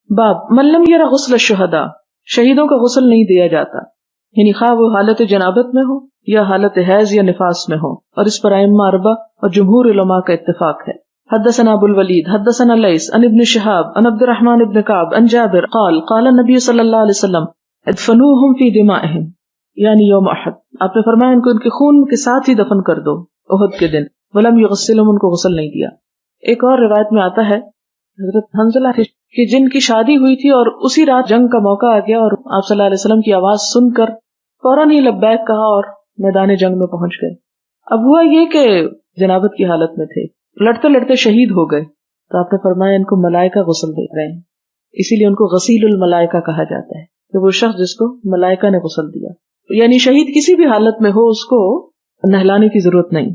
باب من لم یرى غسل الشہداء، شہیدوں کا غسل نہیں دیا جاتا، یعنی خواہ وہ حالت جنابت میں ہو یا حالت حیض یا نفاس میں ہو، اور اس پر ائمہ اربعہ اور جمہور علماء کا اتفاق ہے۔ حدثنا ابو الولید حدثنا لیث عن ابن شہاب عن عبد الرحمن بن کعب عن جابر قال قال النبی صلی اللہ علیہ وسلم ادفنوهم فی دمائهم، یعنی یوم احد، آپ نے فرمایا ان کو ان کے خون کے ساتھ ہی دفن کر دو احد کے دن، ولم یغسلهم، ان کو غسل نہیں دیا۔ ایک اور روایت میں آتا ہے حضرت حنظلہ کہ جن کی شادی ہوئی تھی اور اسی رات جنگ کا موقع آ گیا اور آپ صلی اللہ علیہ وسلم کی آواز سن کر فوراً ہی لبیک کہا اور میدان جنگ میں پہنچ گئے۔ اب ہوا یہ کہ جنابت کی حالت میں تھے، لڑتے لڑتے شہید ہو گئے، تو آپ نے فرمایا ان کو ملائکہ غسل دے رہے ہیں، اسی لیے ان کو غسیل الملائکہ کہا جاتا ہے کہ وہ شخص جس کو ملائکہ نے غسل دیا، یعنی شہید کسی بھی حالت میں ہو اس کو نہلانے کی ضرورت نہیں۔